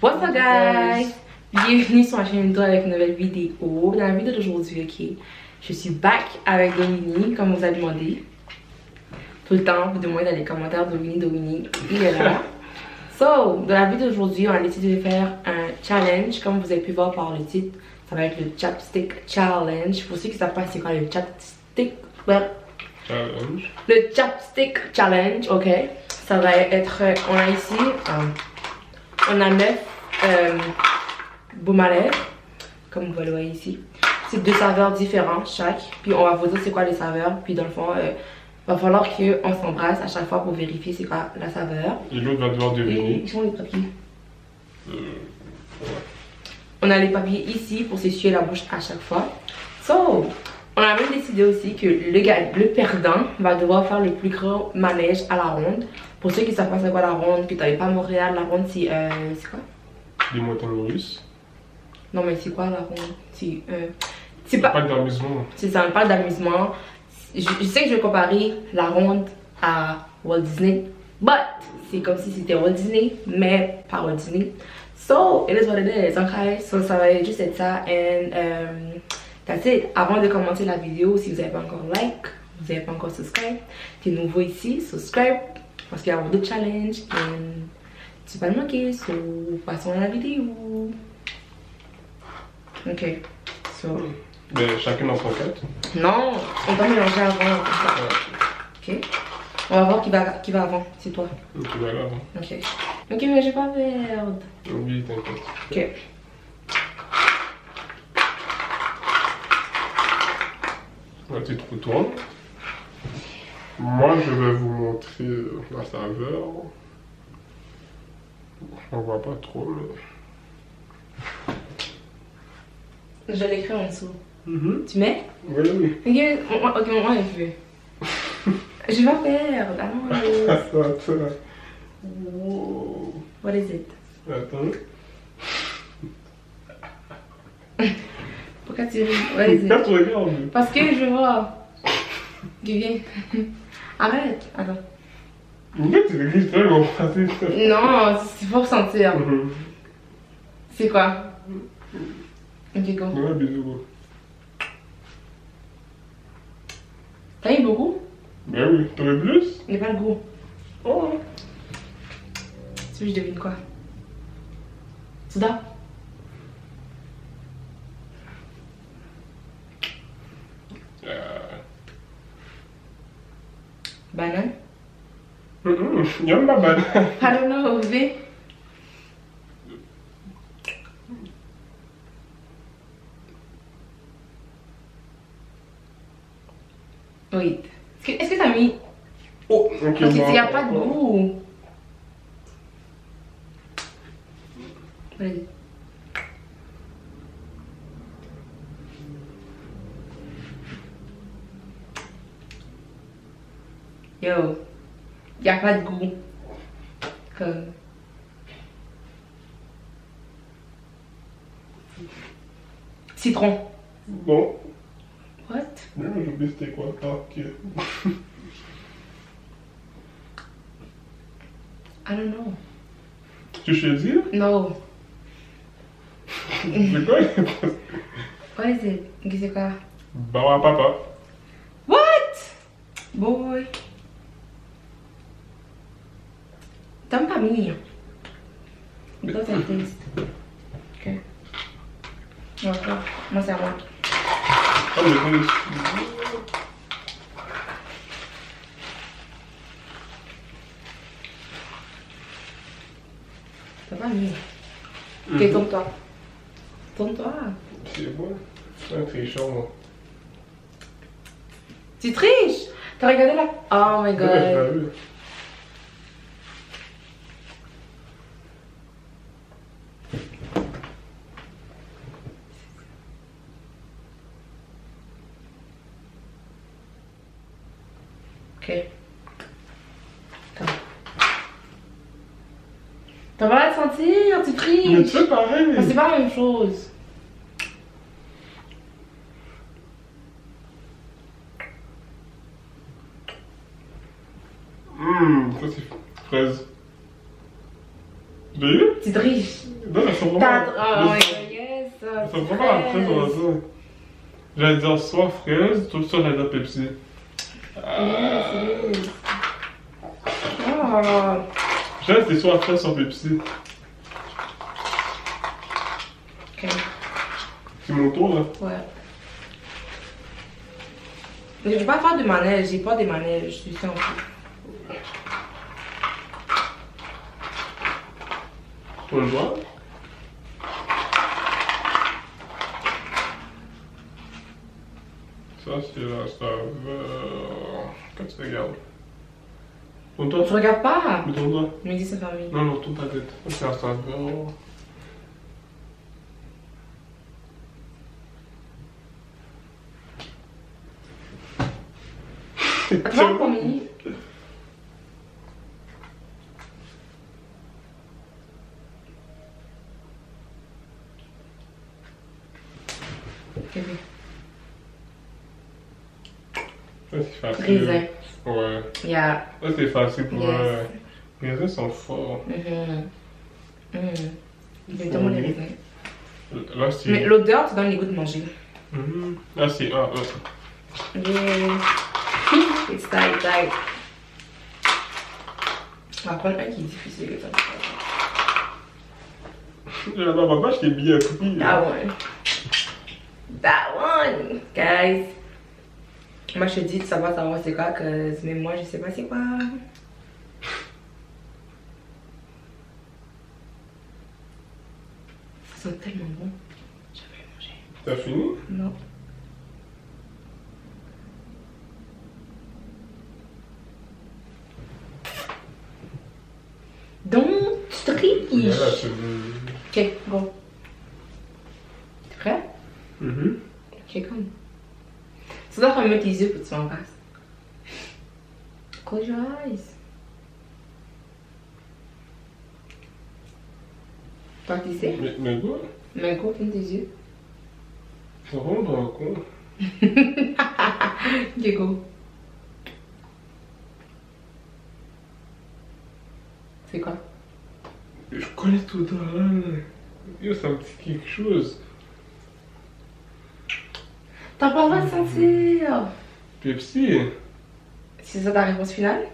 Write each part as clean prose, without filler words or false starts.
What's up guys? Bienvenue sur ma chaîne YouTube avec une nouvelle vidéo. Dans la vidéo d'aujourd'hui, ok, je suis back avec Dominique comme vous avez demandé. Tout le temps, vous demandez dans les commentaires Dominique, il est là. So, dans la vidéo d'aujourd'hui, on a décidé de faire un challenge. Comme vous avez pu voir par le titre, ça va être le Chapstick Challenge. Pour ceux qui ne savent pas c'est quoi le Chapstick Challenge. Le Chapstick Challenge, ok. Ça va être, on a ici, on a 9 baumes à lèvres, comme vous le voyez ici. C'est 2 saveurs différents chaque. Puis on va vous dire c'est quoi les saveurs. Puis dans le fond, va falloir qu'on s'embrasse à chaque fois pour vérifier c'est quoi la saveur. Et l'autre va devoir deviner. Ils sont les papiers. On a les papiers ici pour s'essuyer la bouche à chaque fois. So, on a même décidé aussi que le perdant va devoir faire le plus grand manège à la ronde. Pour ceux qui ne savent pas c'est quoi la ronde, que tu n'avais pas à Montréal, la ronde c'est quoi? Des montagnes russes. Non mais c'est quoi la ronde? C'est pas d'amusement. C'est ça, un parc d'amusement. Je sais que je vais comparer la ronde à Walt Disney, but c'est comme si c'était Walt Disney, mais pas Walt Disney. So, it is what it is, okay? So, ça va juste être ça. And that's it. Avant de commencer la vidéo, si vous n'avez pas encore like, vous n'avez pas encore subscribe, tu es nouveau ici, subscribe, parce qu'il y a d'autres challenges. And tu vas pas le manquer, so passons à la vidéo. Ok, so. Mais chacun dans son cadre. Non, on doit mélanger avant. Ok. On va voir qui va avant, c'est toi. Ok, voilà. Ok. Ok, mais je vais pas perdre. Oui, t'inquiète. Ok. Là, tu te retournes. Moi, je vais vous montrer la saveur. On voit pas trop, mais. Je l'écris en dessous. Tu mets? Oui, oui. Ok, moi je veux. Je vais pas perdre. Allons. Attends. Wow. What is it? Attends. Pourquoi tu ris? What is it? Pourquoi tu regardes? Parce que je vois. Tu viens. Arrête. Attends. Pourquoi tu regardes tellement facile? Non, c'est pour sentir. C'est quoi? Ok, go. Ouais, bisous. T'as eu beaucoup? Ben oui, t'aurais plus? Il n'y a pas le goût. Oh. Tu veux que je devine quoi? Soda? Banane? Y'aime ma banane. I don't know, V. Oui. Est-ce que t'as mis... Oh, ok. Parce qu'il n'y a pas de goût. Vas-y. Yo. Il n'y a pas de goût. Comme... Citron. Non. What? Non, j'ai oublié c'était quoi. Ah, ok. I don't know. Tu sais dire? No. C'est quoi? What is it? Ok, c'est quoi? Bawa papa. What? Boy. T'aimes pas mis. Because I taste. Ok. D'accord. Moi, c'est à moi. Ah, mais c'est... T'as pas mis. Ok, tourne-toi. Tourne-toi. C'est bon. C'est un tricheur, moi. Tu triches? T'as regardé là? Oh my Ouais, je god. l'ai vu. Ok. Attends. T'as pas à te sentir, tu Mais triches. tu fais pareil. Mais c'est pas la même chose. Ça c'est fraise. J'ai eu? Tu triches. Non, elles sont vraiment. Oh yes. Elles sont vraiment à fraise dans ça. J'allais dire soit fraise, soit j'allais dire Pepsi. Yes, oh. J'allais dire soit fraise, soit Pepsi. Ok. C'est mon tour là. Ouais. Mais je vais pas faire de manège, j'ai pas des manèges, je suis ça en fait. Pour le voir. Ça c'est la saveur. Quand tu regardes. Tourne-toi. Je regarde pas. Mais tourne-toi. Me dis sa famille. Non, non, tourne ta tête. Ça c'est la saveur. Attends, combien? Ok. Ça c'est facile. Raisin. Ouais. Yeah. Ça c'est facile pour. Yes. Les raisins sont forts. J'ai tellement les raisins. Là c'est. Mais l'odeur, tu donnes les goûts de manger. Là c'est A. Yeah. It's tight. On va prendre un qui est difficile que ça. Papa, je t'ai bien pris. That one. Guys. Moi je te dis, tu vas pas savoir c'est quoi, que même moi je sais pas c'est quoi. Ça sent tellement bon. Je vais manger. T'as fini? Non. Donc, tu triches. Là, tu Ok, go. T'es prêt? Ok, comme. Tu dois fermer tes yeux pour que tu m'en fasses. Close your eyes. Toi, tu sais? Mais quoi? Mais go, ferme tes yeux. C'est vraiment dans le con. Ok, go. C'est quoi? Je connais tout ça là. Yo, ça me dit quelque chose. T'as pas le droit de sentir. Pepsi? C'est ça ta réponse finale?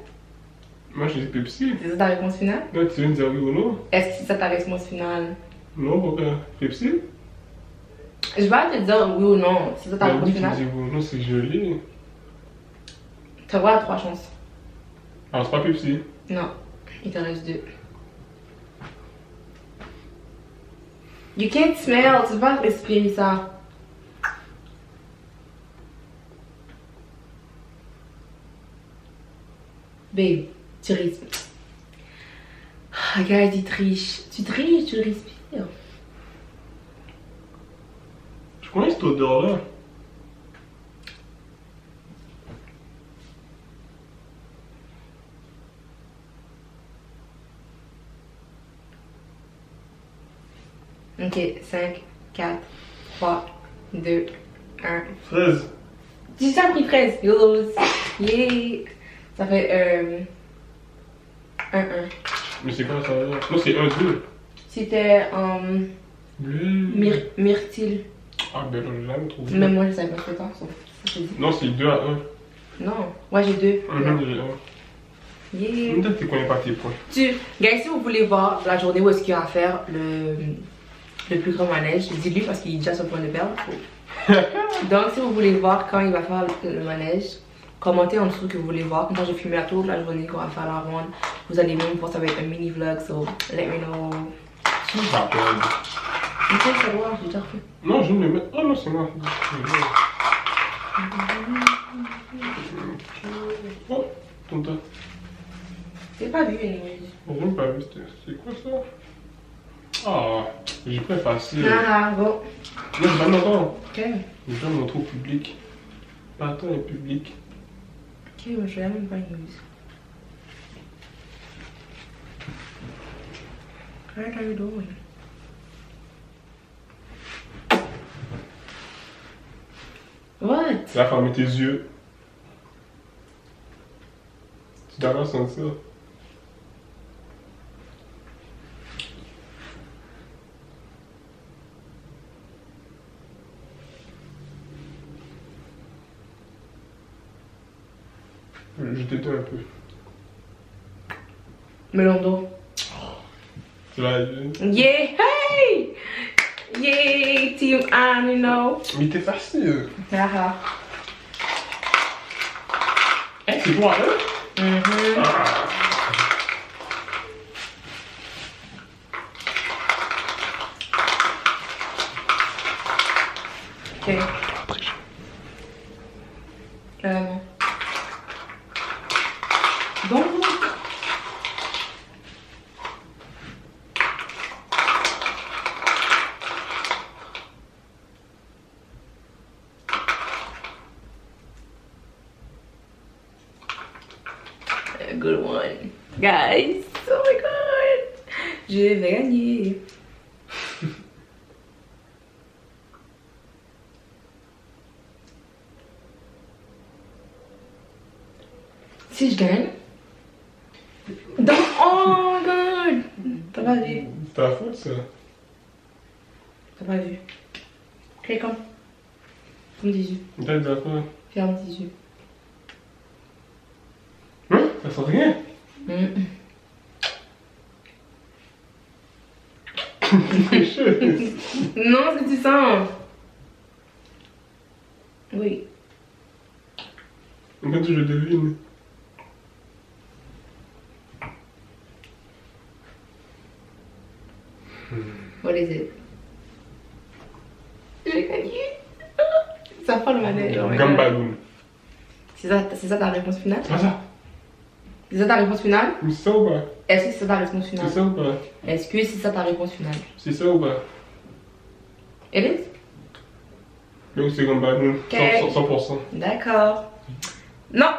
Moi je dis Pepsi. C'est ça ta réponse finale? Là tu viens de dire oui ou non? Est-ce que c'est ça ta réponse finale? Non, pourquoi? Pepsi? Je vais pas te dire oui ou non. C'est ça ta réponse Tu finale? dis oui ou non, c'est joli. Tu as droit à 3 chances. Alors c'est pas Pepsi. Non, il te reste 2. You can't smell, tu peux pas respirer ça. Babe, tu respires. Regarde, il triche. Tu triches, tu respires. Je connais cette odeur là. Ok, 5, 4, 3, 2, 1. Fraise. J'ai déjà pris fraise. You lose. Yeah. Ça fait 1, 1. Mais c'est quoi ça? Non, c'est 1-2. C'était Bleu. myrtille. Ah ben là, j'ai jamais trouvé. Même moi, je savais pas ce que c'est. Ça, je te dis. Non, c'est 2 à 1. Non, moi j'ai 2. J'ai 1. Yeah. Peut-être que tu connais pas tes points. Guys, si vous voulez voir la journée où est-ce qu'il va faire le plus grand manège, dis-lui parce qu'il est déjà sur le point de perdre. Donc, si vous voulez voir quand il va faire le manège, commentez en dessous que vous voulez voir. Moi, j'ai filmé la tour de la journée qu'on va faire la ronde. Vous allez même voir, ça va être un mini vlog. So, let me know. Je m'appelle. Mais ça, je vais voir, j'ai déjà fait. Non, je vais me mettre. Oh non, c'est moi. Oh, tonton. J'ai pas vu, anyway. J'ai même pas vu. C'est quoi ça? Ah, j'ai pris facile. Ah, go. Non, je vais pas m'entendre. Ok. Je vais me montrer au public. Pas attends, le public. Ok, mais je vais même pas une news. What are you doing? What? Tu vas fermer tes yeux. Tu dois rien sentir. Je t'éteins un peu. Melon d'eau. Tu l'as vu? Yeah! Hey! Yeah! Team Anne, you know. Mais t'es facile. Haha. Hey, c'est toi, hein? Ok. Donc. A good one. Guys, oh my god. Je vais gagner. Si je gagne. Donc, oh my god. T'as pas vu? C'est ta faute, ça. T'as pas vu? Ok, comme. Ferme tes yeux. T'as dit quoi? Ferme tes yeux. Hein? Ça sent rien? C'est chaud. Non, c'est du sang. Oui. En fait, je devine. What is it? J'ai gagné. Ça fait le manège. Oh my God. Gambaloon. C'est ça ta réponse finale? C'est ça. C'est ça ta réponse finale? C'est ça ou pas? Est-ce que c'est ça ta réponse C'est finale? ça ou pas? Est-ce que c'est ça ta réponse finale? C'est ça ou pas? It is? Donc c'est Gambaloon. Ok. 100%. D'accord. Non!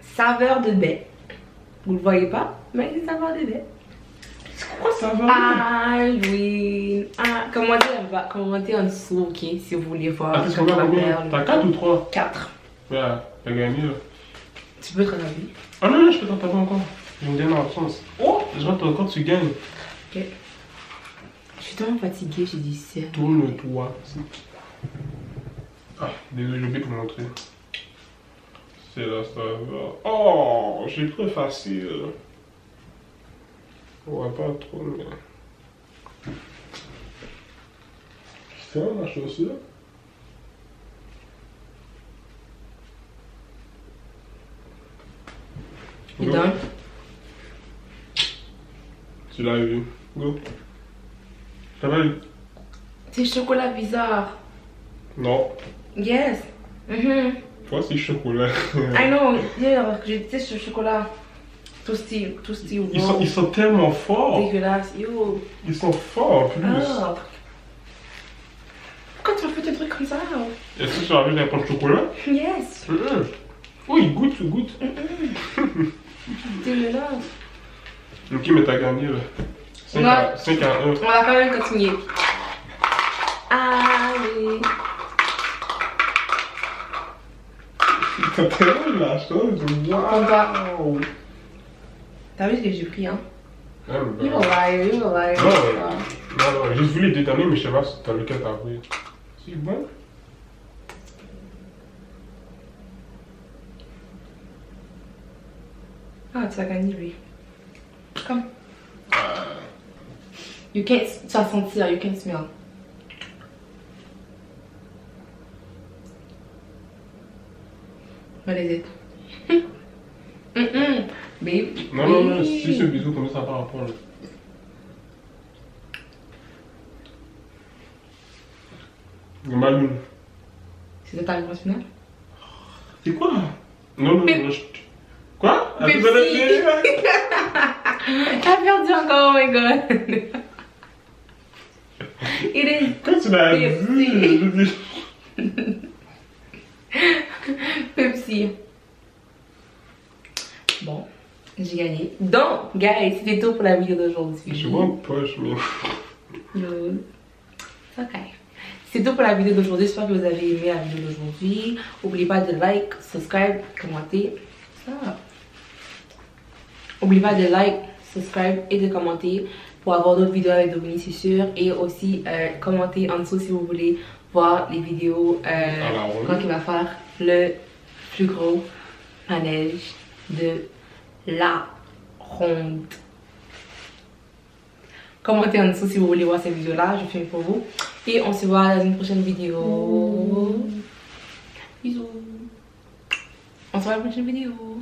Saveur de baie. Vous le voyez pas, mais c'est saveur de baie. C'est quoi ça va? Ah oui. Ah, commentez en dessous, ok, si vous voulez voir. Ah, c'est combien? T'as 4 ou 3? 4. Ouais, t'as gagné là. Tu peux te rattraper. Ah non, non, je peux t'en taper encore. J'ai une dernière absence. Oh! Je rate encore, tu gagnes. Ok. Je suis tellement fatiguée, j'ai dit c'est. Tourne-toi. Ah, désolé, j'ai oublié de te montrer. C'est là, ça va. Oh, j'ai pris facile. Ouais, pas trop, mais. C'est ma chaussure. Et Go. donc? Tu l'as vu. Go. Ça va? C'est chocolat bizarre. Non. Yes. Toi, c'est chocolat. I know. Hier, j'ai dit ce chocolat. Toasty Ils sont tellement forts. dégueulasse. Yo. Ils sont forts en plus. Ah. Pourquoi tu refais tes trucs comme ça? Est-ce que tu as envie d'apprendre le chocolat? Yes. Oui, goûte, goûte. Dégueulasse. Ok, mais t'as gagné là. 5 Non. à 1. On va quand même continuer. Allez. T'as tellement de la chose. Waouh. T'as vu ce que j'ai pris, hein? Ah, mais You a liar, you a liar. non, j'ai voulu les déterminer, mais je sais pas si t'as lequel t'as pris. C'est bon? Ah, tu as gagné, lui. Comme. You can't. Tu vas sentir, you can smell. What is it? Babe. Non, si c'est un bisou comme ça, par rapport là. Gambaloon. C'est ta réponse finale? C'est quoi? Non, Quoi? Pepsi. T'as perdu encore, oh my god. It is Quand tu l'as dit, Pepsi. Bon, j'ai gagné. Donc, guys, c'était tout pour la vidéo d'aujourd'hui. je vois une poche, mais. Ok. C'est tout pour la vidéo d'aujourd'hui. J'espère que vous avez aimé la vidéo d'aujourd'hui. N'oubliez pas de like, subscribe, commenter. Ça. N'oubliez pas de like, subscribe et de commenter pour avoir d'autres vidéos avec Dominique, c'est sûr. Et aussi, commenter en dessous si vous voulez voir les vidéos quand il va faire le plus gros manège de la ronde. Commentez en dessous si vous voulez voir cette vidéo là, je filme pour vous. Et on se voit dans une prochaine vidéo. Bisous. On se voit dans la prochaine vidéo.